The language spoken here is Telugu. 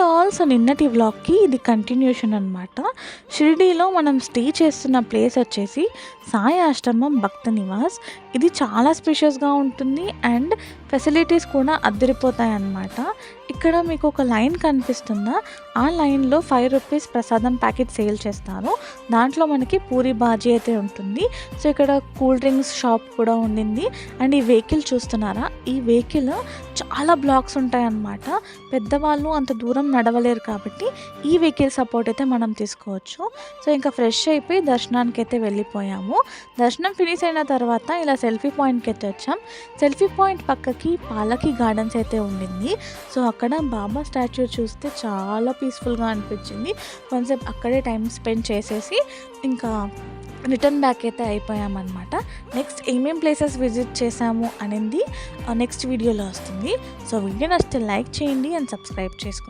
ఆల్. సో నిన్నటి వ్లాగ్‌కి ఇది కంటిన్యూషన్ అనమాట. షిరిడీలో మనం స్టే చేస్తున్న ప్లేస్ వచ్చేసి సాయి ఆశ్రమం భక్త నివాస్. ఇది చాలా స్పేషియస్‌గా ఉంటుంది అండ్ ఫెసిలిటీస్ కూడా అదిరిపోతాయన్నమాట. ఇక్కడ మీకు ఒక లైన్ కనిపిస్తుందా? ఆ లైన్‌లో రూ. 5 ప్రసాదం ప్యాకెట్ సేల్ చేస్తారు. దాంట్లో మనకి పూరి బాజీ అయితే ఉంటుంది. సో ఇక్కడ కూల్ డ్రింక్స్ షాప్ కూడా ఉండింది. అండ్ ఈ వెహికల్ చూస్తున్నారా? ఈ వెహికల్ చాలా బ్లాక్స్ ఉంటాయన్నమాట. పెద్దవాళ్ళు అంత దూరం నడవలేరు కాబట్టి ఈ వెహికల్ సపోర్ట్ అయితే మనం తీసుకోవచ్చు. సో ఇంకా ఫ్రెష్ అయిపోయి దర్శనానికి అయితే వెళ్ళిపోయాము. దర్శనం ఫినిష్ అయిన తర్వాత ఇలా సెల్ఫీ పాయింట్కి అయితే వచ్చాం. సెల్ఫీ పాయింట్ పక్కకి పాలకి గార్డెన్స్ అయితే ఉండింది. సో అక్కడ బాబా స్టాచ్యూ చూస్తే చాలా పీస్ఫుల్గా అనిపించింది. కొంచెంసేపు అక్కడే టైం స్పెండ్ చేసేసి ఇంకా రిటర్న్ బ్యాక్ అయితే అయిపోయామన్నమాట. నెక్స్ట్ ఏమేం ప్లేసెస్ విజిట్ చేసాము అనేది నెక్స్ట్ వీడియోలో వస్తుంది. సో వీడియో నచ్చితే లైక్ చేయండి అండ్ సబ్స్క్రైబ్ చేసుకోండి.